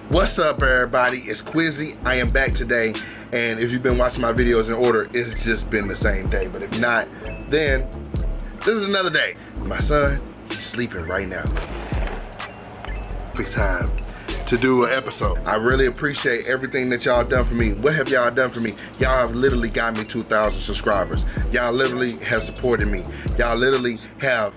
What's up, everybody? It's Quizzy. I am back today, and if you've been watching my videos in order, it's just been the same day. But if not, then this is another day. My son, he's sleeping right now. Quick time to do an episode. I really appreciate everything that y'all done for me. What have y'all done for me? Y'all have literally got me 2,000 subscribers. Y'all literally have supported me. Y'all literally have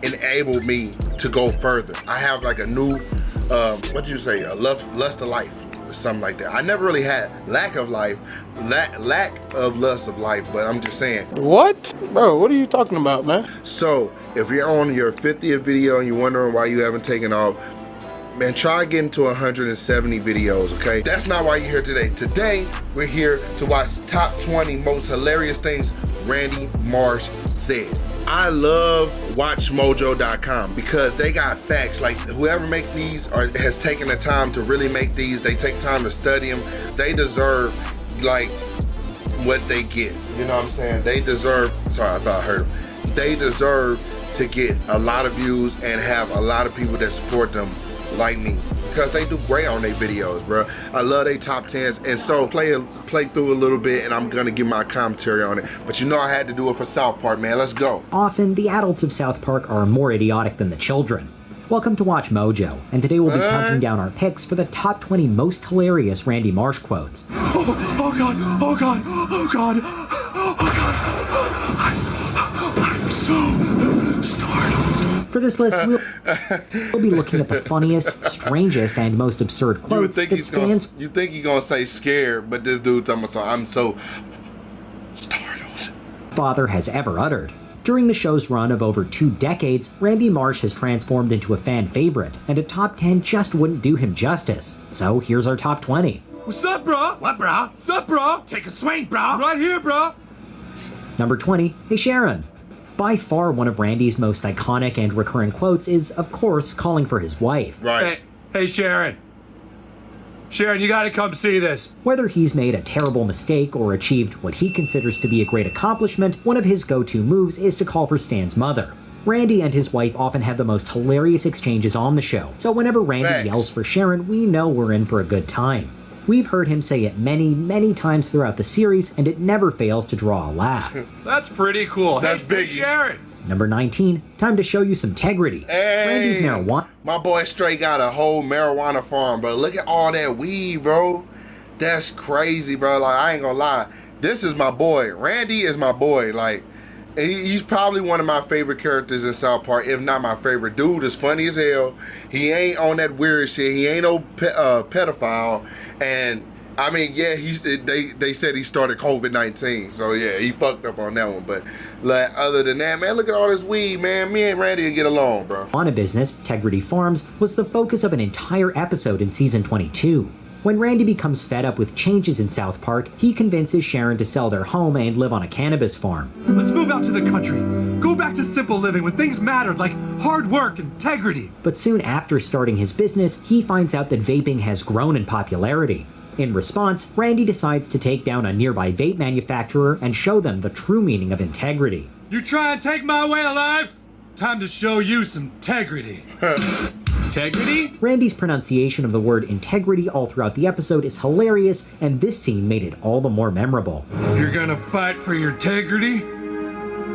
enabled me to go further. I have like a new, what did you say? A lust of life, or something like that. I never really had lack of lust of life, but I'm just saying. What? Bro, what are you talking about, man? So, if you're on your 50th video and you're wondering why you haven't taken off, man, try getting to 170 videos, okay? That's not why you're here today. Today, we're here to watch top 20 most hilarious things Randy Marsh said. I love WatchMojo.com because they got facts. Like, whoever makes these or has taken the time to really make these, they take time to study them. They deserve, like, what they get. You know what I'm saying? They deserve, sorry, I thought I heard them. They deserve to get a lot of views and have a lot of people that support them like me, because they do great on their videos, bro. I love their top 10s, and so play through a little bit, and I'm gonna give my commentary on it. But you know I had to do it for South Park, man. Let's go. Often, the adults of South Park are more idiotic than the children. Welcome to Watch Mojo, and today we'll be counting down our picks for the top 20 most hilarious Randy Marsh quotes. Oh God, oh God, oh God, oh God. I'm so startled. For this list, we'll be looking at the funniest, strangest, and most absurd quotes you think he's gonna say scared, but this dude talking about, I'm so startled. Father has ever uttered. During the show's run of over 2 decades, Randy Marsh has transformed into a fan favorite, and a top 10 just wouldn't do him justice. So here's our top 20. What's up, bro? What, bro? What's up, bro? Take a swing, bro. Right here, bro. Number 20, Hey Sharon. By far one of Randy's most iconic and recurring quotes is, of course, calling for his wife. Right. Hey, Sharon. Sharon, you gotta come see this. Whether he's made a terrible mistake or achieved what he considers to be a great accomplishment, one of his go-to moves is to call for Stan's mother. Randy and his wife often have the most hilarious exchanges on the show, so whenever Randy yells for Sharon, we know we're in for a good time. We've heard him say it many, many times throughout the series, and it never fails to draw a laugh. That's pretty cool. That's big, Sharon. Number 19, time to show you some integrity. Hey, Randy's marijuana. My boy straight got a whole marijuana farm, bro. Look at all that weed, bro. That's crazy, bro. Like, I ain't gonna lie. This is my boy. Randy is my boy. Like, he's probably one of my favorite characters in South Park, if not my favorite. Dude is funny as hell. He ain't on that weird shit. He ain't no pedophile. And I mean, yeah, they said he started COVID-19, so yeah, he fucked up on that one. But like, other than that, man, look at all this weed, man. Me and Randy will get along, bro. On a business, Integrity Farms was the focus of an entire episode in season 22. When Randy becomes fed up with changes in South Park, he convinces Sharon to sell their home and live on a cannabis farm. Let's move out to the country. Go back to simple living when things mattered, like hard work, integrity. But soon after starting his business, he finds out that vaping has grown in popularity. In response, Randy decides to take down a nearby vape manufacturer and show them the true meaning of integrity. You try and take my way of life? Time to show you some integrity. Integrity? Randy's pronunciation of the word integrity all throughout the episode is hilarious, and this scene made it all the more memorable. If you're gonna fight for your integrity,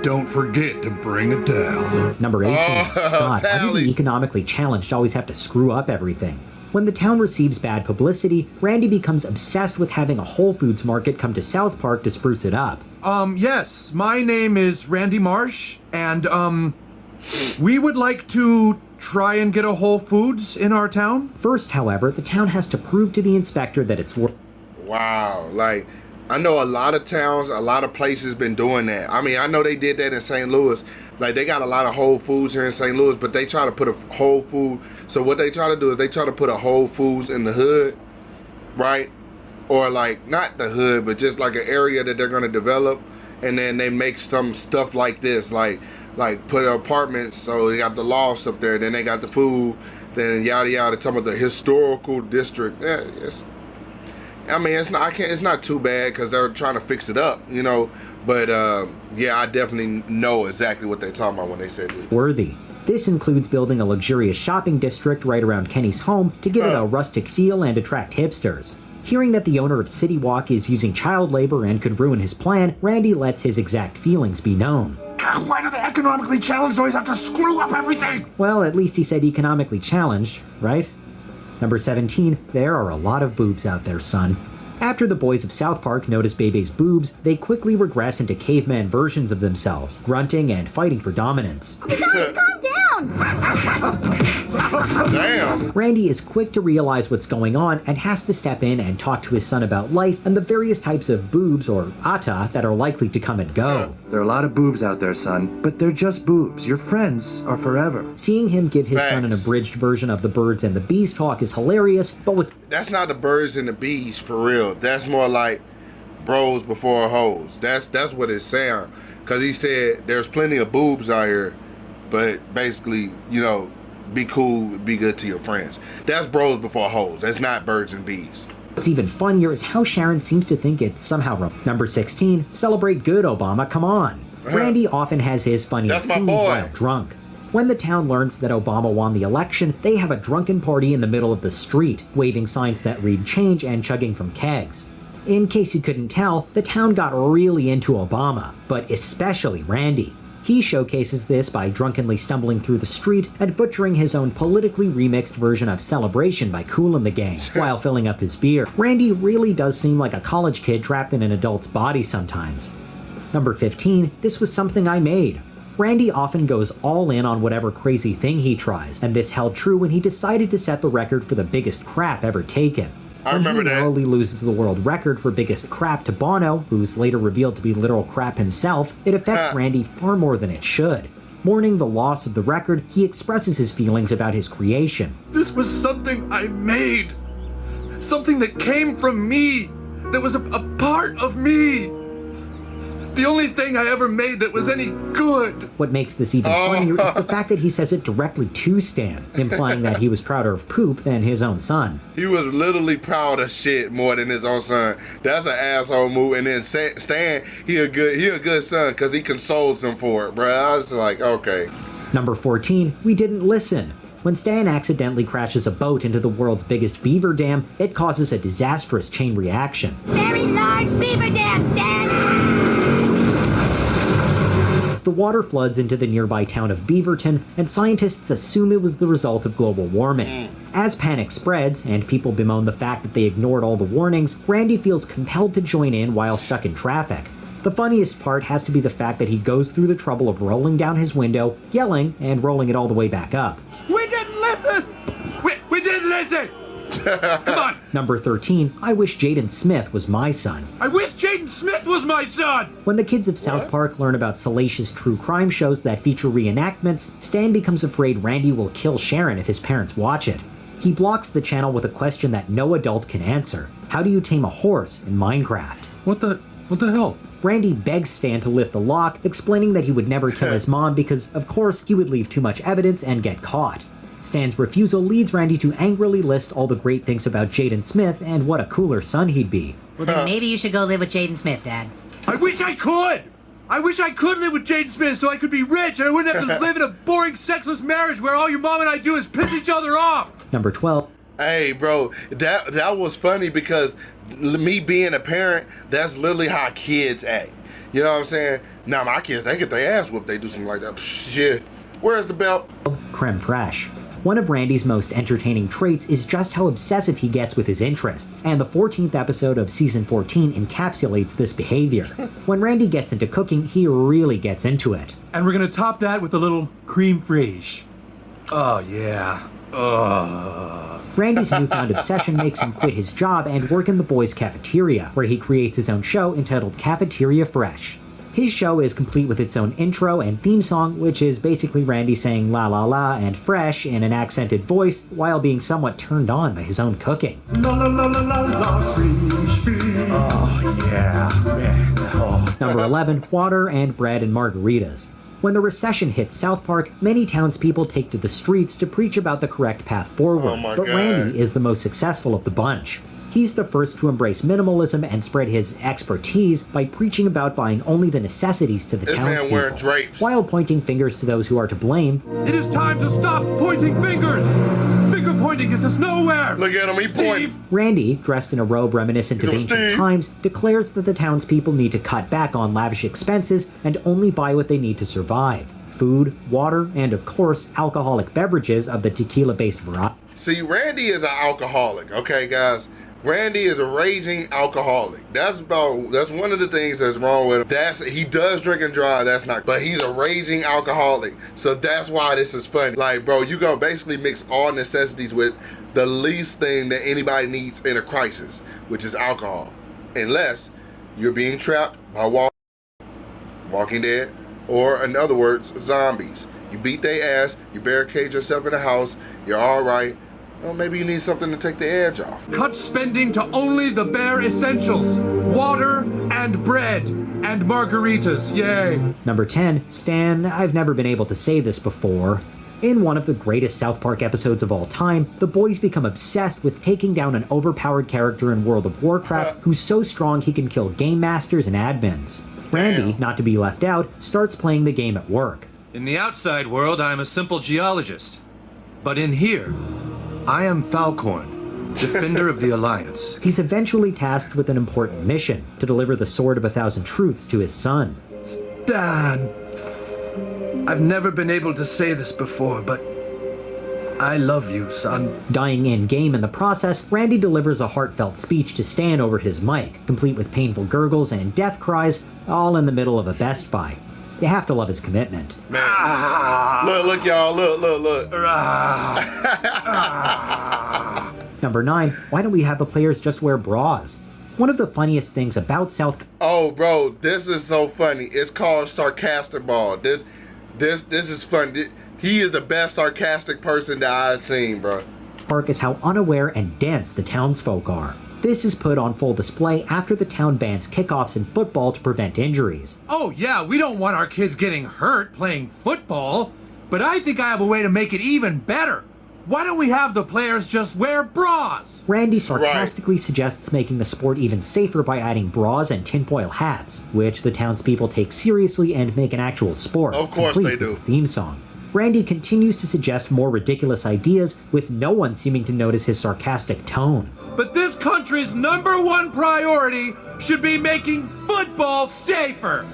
don't forget to bring it down. Number 18. God, why do the economically challenged always have to screw up everything? When the town receives bad publicity, Randy becomes obsessed with having a Whole Foods market come to South Park to spruce it up. Yes, my name is Randy Marsh, and, we would like to try and get a Whole Foods in our town. First, however, the town has to prove to the inspector that it's worth. Wow, like, I know a lot of towns, a lot of places been doing that. I mean, I know they did that in St. Louis. Like, they got a lot of Whole Foods here in St. Louis, but they try to put a Whole Food. So what they try to do is they try to put a Whole Foods in the hood, right? Or like, not the hood, but just like an area that they're gonna develop. And then they make some stuff like this, like put apartments, so they got the lofts up there, then they got the food, then yada yada, talking about the historical district. Yeah, I mean, it's not too bad because they're trying to fix it up, you know. But yeah, I definitely know exactly what they're talking about when they say this. Worthy. This includes building a luxurious shopping district right around Kenny's home to give it a rustic feel and attract hipsters. Hearing that the owner of City Walk is using child labor and could ruin his plan, Randy lets his exact feelings be known. God, why do the economically challenged always have to screw up everything? Well, at least he said economically challenged, right? Number 17, there are a lot of boobs out there, son. After the boys of South Park notice Bebe's boobs, they quickly regress into caveman versions of themselves, grunting and fighting for dominance. You guys, calm down! Damn. Randy is quick to realize what's going on and has to step in and talk to his son about life and the various types of boobs, or ata, that are likely to come and go. There are a lot of boobs out there, son, but they're just boobs. Your friends are forever. Seeing him give his son an abridged version of the birds and the bees talk is hilarious, but with... That's not the birds and the bees for real. That's more like bros before hoes. That's what it sounds. Because he said there's plenty of boobs out here, but basically, you know, be cool, be good to your friends. That's bros before hoes. That's not birds and bees. What's even funnier is how Sharon seems to think it's somehow wrong. Number 16, celebrate good, Obama, come on. Randy often has his funniest scenes while drunk. When the town learns that Obama won the election, they have a drunken party in the middle of the street, waving signs that read change and chugging from kegs. In case you couldn't tell, the town got really into Obama, but especially Randy. He showcases this by drunkenly stumbling through the street and butchering his own politically remixed version of Celebration by Kool and the Gang while filling up his beer. Randy really does seem like a college kid trapped in an adult's body sometimes. Number 15, this was something I made. Randy often goes all in on whatever crazy thing he tries, and this held true when he decided to set the record for the biggest crap ever taken. I remember that. When he narrowly loses the world record for biggest crap to Bono, who's later revealed to be literal crap himself, it affects Randy far more than it should. Mourning the loss of the record, he expresses his feelings about his creation. This was something I made. Something that came from me. That was a part of me. The only thing I ever made that was any good. What makes this even funnier is the fact that he says it directly to Stan, implying that he was prouder of poop than his own son. He was literally proud of shit more than his own son. That's an asshole move. And then Stan, he a good son because he consoles him for it, bro. I was like, okay. Number 14, we didn't listen. When Stan accidentally crashes a boat into the world's biggest beaver dam, it causes a disastrous chain reaction. Very large beaver dam, Stan! The water floods into the nearby town of Beaverton, and scientists assume it was the result of global warming. As panic spreads, and people bemoan the fact that they ignored all the warnings, Randy feels compelled to join in while stuck in traffic. The funniest part has to be the fact that he goes through the trouble of rolling down his window, yelling, and rolling it all the way back up. We didn't listen! We didn't listen! Come on! Number 13, I wish Jaden Smith was my son. I wish Jaden Smith was my son! When the kids of South Park learn about salacious true crime shows that feature reenactments, Stan becomes afraid Randy will kill Sharon if his parents watch it. He blocks the channel with a question that no adult can answer. How do you tame a horse in Minecraft? What the hell? Randy begs Stan to lift the lock, explaining that he would never kill his mom because, of course, he would leave too much evidence and get caught. Stan's refusal leads Randy to angrily list all the great things about Jaden Smith and what a cooler son he'd be. Well, then maybe you should go live with Jaden Smith, Dad. I wish I could! I wish I could live with Jaden Smith so I could be rich and I wouldn't have to live in a boring, sexless marriage where all your mom and I do is piss each other off! Number 12. Hey, bro, that was funny because me being a parent, that's literally how kids act. You know what I'm saying? Now, my kids, they get their ass whooped, they do something like that. Shit. Where's the belt? Creme fraiche. One of Randy's most entertaining traits is just how obsessive he gets with his interests, and the 14th episode of season 14 encapsulates this behavior. When Randy gets into cooking, he really gets into it. And we're gonna top that with a little creme fraiche. Oh, yeah. Randy's newfound obsession makes him quit his job and work in the boys' cafeteria, where he creates his own show entitled Cafeteria Fresh. His show is complete with its own intro and theme song, which is basically Randy saying la la la and fresh in an accented voice while being somewhat turned on by his own cooking. La la la la la la, fresh. Oh, yeah, man. Oh. Number 11, water and bread and margaritas. When the recession hits South Park, many townspeople take to the streets to preach about the correct path forward, but Randy is the most successful of the bunch. He's the first to embrace minimalism and spread his expertise by preaching about buying only the necessities to the This man wearing townspeople, drapes. while pointing fingers to those who are to blame. It is time to stop pointing fingers! Finger pointing gets us nowhere! Look at him, he pointing. Randy, dressed in a robe reminiscent of Look at ancient Steve. times, declares that the townspeople need to cut back on lavish expenses and only buy what they need to survive. Food, water, and of course, alcoholic beverages of the tequila-based variety. See, Randy is an alcoholic, okay, guys? Randy is a raging alcoholic. That's one of the things that's wrong with him. He does drink and drive, that's not, but he's a raging alcoholic. So that's why this is funny. Like, bro, you gonna basically mix all necessities with the least thing that anybody needs in a crisis, which is alcohol. Unless you're being trapped by Walking Dead, or in other words, zombies. You beat their ass, you barricade yourself in the house, you're all right. Well, maybe you need something to take the edge off. Cut spending to only the bare essentials. Water and bread and margaritas, yay. Number 10, Stan, I've never been able to say this before. In one of the greatest South Park episodes of all time, the boys become obsessed with taking down an overpowered character in World of Warcraft who's so strong he can kill game masters and admins. Randy, not to be left out, starts playing the game at work. In the outside world, I am a simple geologist. But in here, I am Falcorn, defender of the Alliance. He's eventually tasked with an important mission, to deliver the Sword of a Thousand Truths to his son. Stan, I've never been able to say this before, but I love you, son. Dying in-game in the process, Randy delivers a heartfelt speech to Stan over his mic, complete with painful gurgles and death cries, all in the middle of a Best Buy. You have to love his commitment. Man. Look, y'all, look. Number 9, why don't we have the players just wear bras? One of the funniest things about South Oh, bro, this is so funny. It's called sarcastic ball. This is fun. He is the best sarcastic person that I've seen, bro. Park is how unaware and dense the townsfolk are. This is put on full display after the town bans kickoffs in football to prevent injuries. Oh yeah, we don't want our kids getting hurt playing football, but I think I have a way to make it even better. Why don't we have the players just wear bras? Randy sarcastically suggests making the sport even safer by adding bras and tinfoil hats, which the townspeople take seriously and make an actual sport. Of course complete they do. with a theme song. Randy continues to suggest more ridiculous ideas, with no one seeming to notice his sarcastic tone. But this country's #1 priority should be making football safer.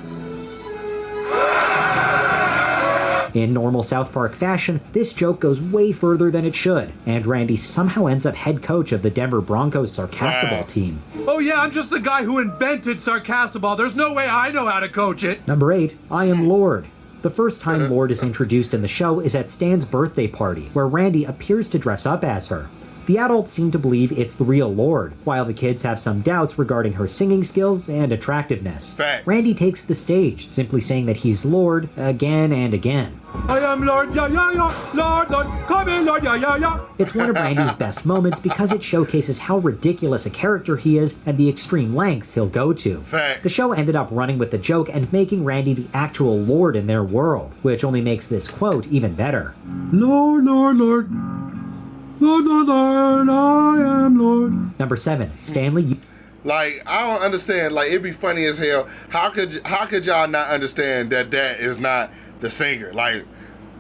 In normal South Park fashion, this joke goes way further than it should, and Randy somehow ends up head coach of the Denver Broncos Sarcastaball team. Oh yeah, I'm just the guy who invented Sarcastaball. There's no way I know how to coach it. Number 8, I am Lord. The first time Lord is introduced in the show is at Stan's birthday party, where Randy appears to dress up as her. The adults seem to believe it's the real Lord, while the kids have some doubts regarding her singing skills and attractiveness. Fact. Randy takes the stage, simply saying that he's Lord again and again. I am Lord, yeah, yeah, yeah. Lord, come in, Lord, yeah, yeah, yeah. It's one of Randy's best moments because it showcases how ridiculous a character he is and the extreme lengths he'll go to. Fact. The show ended up running with the joke and making Randy the actual Lord in their world, which only makes this quote even better. Lord, Lord, Lord. Lord, Lord, Lord, I am Lord. Number 7, Stanley. Like, I don't understand. Like, it'd be funny as hell. How could y'all not understand that is not the singer? Like,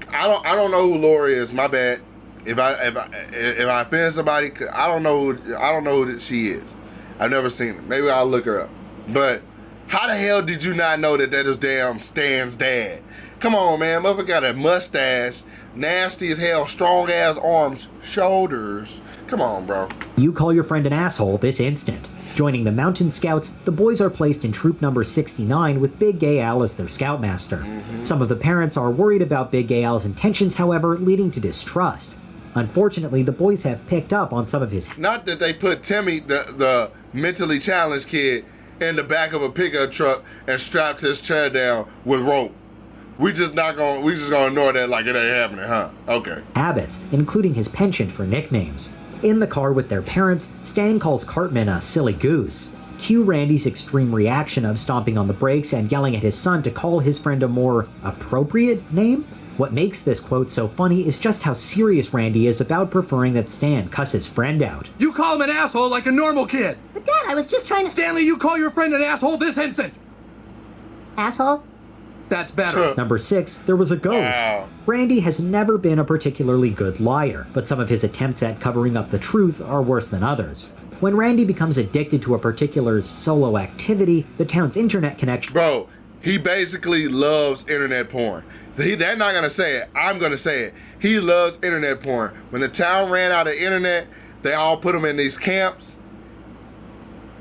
I don't know who Lori is. My bad. If I offend somebody, I don't know who she is. I've never seen her. Maybe I'll look her up. But how the hell did you not know that is damn Stan's dad? Come on, man. Motherfucker got a mustache, nasty as hell, strong ass arms, shoulders. Come on, bro. You call your friend an asshole this instant. Joining the Mountain Scouts, the boys are placed in troop number 69 with Big Gay Al as their scoutmaster. Some of the parents are worried about Big Gay Al's intentions, however, leading to distrust. Unfortunately, the boys have picked up on some of his... Not that they put Timmy, the mentally challenged kid, in the back of a pickup truck and strapped his chair down with rope. We just gonna ignore that like it ain't happening, huh? Okay. habits, including his penchant for nicknames. In the car with their parents, Stan calls Cartman a silly goose. Cue Randy's extreme reaction of stomping on the brakes and yelling at his son to call his friend a more appropriate name. What makes this quote so funny is just how serious Randy is about preferring that Stan cuss his friend out. You call him an asshole like a normal kid. But Dad, I was just trying to... Stanley, you call your friend an asshole this instant. Asshole? That's better. Number 6, there was a ghost. Wow. Randy has never been a particularly good liar, but some of his attempts at covering up the truth are worse than others. When Randy becomes addicted to a particular solo activity, the town's internet connection... Bro, he basically loves internet porn. They're not gonna say it, I'm gonna say it. He loves internet porn. When the town ran out of internet, they all put him in these camps,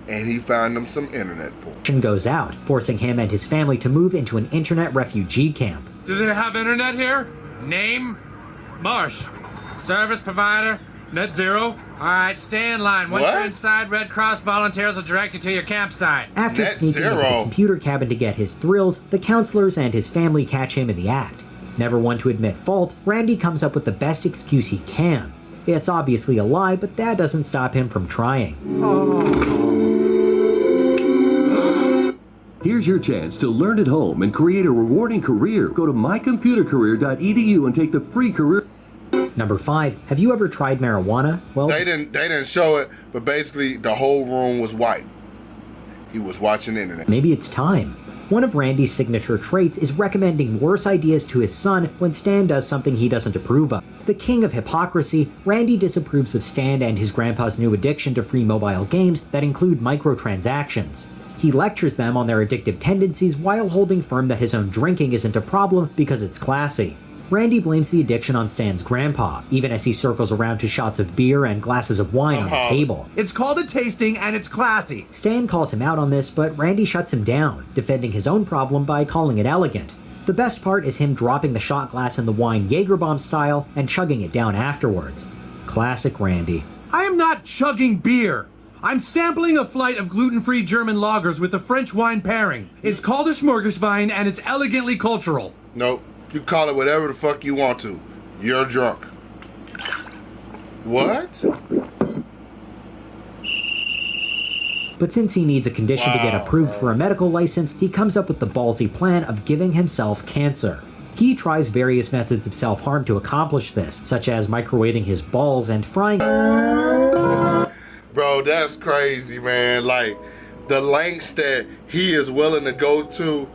and he found them some internet porn. Goes out, forcing him and his family to move into an internet refugee camp. Do they have internet here? Name? Marsh. Service provider? Net zero? Alright, stay in line. Once What? you're inside, Red Cross volunteers will direct you to your campsite. After Net sneaking into the zero. computer cabin to get his thrills, the counselors and his family catch him in the act. Never one to admit fault, Randy comes up with the best excuse he can. It's obviously a lie, but that doesn't stop him from trying. Here's your chance to learn at home and create a rewarding career. Go to mycomputercareer.edu and take the free career. Number 5, have you ever tried marijuana? Well, They didn't show it, but basically the whole room was white. He was watching internet. maybe it's time. One of Randy's signature traits is recommending worse ideas to his son when Stan does something he doesn't approve of. The king of hypocrisy, Randy disapproves of Stan and his grandpa's new addiction to free mobile games that include microtransactions. He lectures them on their addictive tendencies while holding firm that his own drinking isn't a problem because it's classy. Randy blames the addiction on Stan's grandpa, even as he circles around to shots of beer and glasses of wine on the table. It's called a tasting and it's classy. Stan calls him out on this, but Randy shuts him down, defending his own problem by calling it elegant. The best part is him dropping the shot glass in the wine Jaeger bomb style and chugging it down afterwards. Classic Randy. I am not chugging beer. I'm sampling a flight of gluten-free German lagers with a French wine pairing. It's called a smorgasbord and it's elegantly cultural. Nope. You call it whatever the fuck you want to. You're drunk. What? But since he needs a condition to get Wow. approved for a medical license, he comes up with the ballsy plan of giving himself cancer. He tries various methods of self-harm to accomplish this, such as microwaving his balls and frying... Bro, that's crazy, man. Like, the lengths that he is willing to go to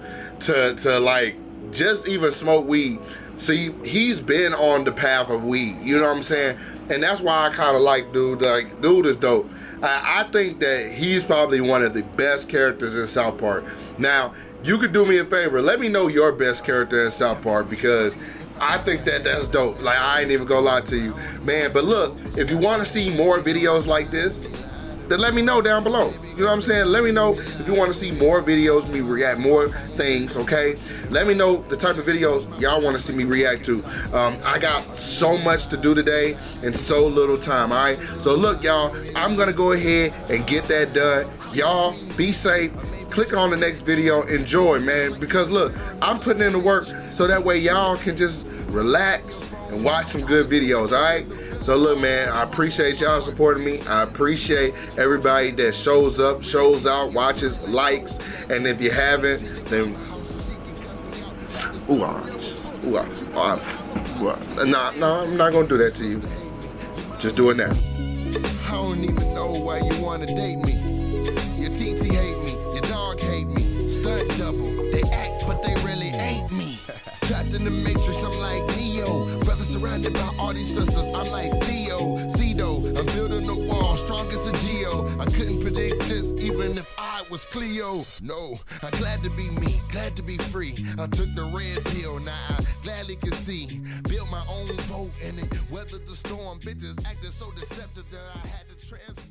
like, just even smoke weed. See, he's been on the path of weed, you know what I'm saying? And that's why I kind of like dude. Like, dude is dope. I think that he's probably one of the best characters in South Park. Now, you could do me a favor. Let me know your best character in South Park, because I think that that's dope. Like, I ain't even gonna lie to you, man. But look, if you want to see more videos like this, then let me know down below. You know what I'm saying? Let me know if you want to see more videos, me react more things, okay? Let me know the type of videos y'all want to see me react to. I got so much to do today and so little time, all right? So look, y'all, I'm gonna go ahead and get that done. Y'all, be safe. Click on the next video, enjoy, man, because look, I'm putting in the work so that way y'all can just relax and watch some good videos, all right? So look, man, I appreciate y'all supporting me. I appreciate everybody that shows up, shows out, watches, likes, and if you haven't, then nah, I'm not gonna do that to you. Just do it now. I don't even know why you wanna date me. Your TT hate me, your dog hate me. Stunt double, they act but they really ain't me. Trapped in the matrix, I'm like Neo. Brother surrounded by all these sisters, I'm like Theo. Cedo, I'm building a wall, strong as a Geo. I couldn't predict this even if I was Cleo. No, I'm glad to be me, glad to be free. I took the red pill, now I gladly can see. Built my own boat and it weathered the storm. Bitches acted so deceptive that I had to transform.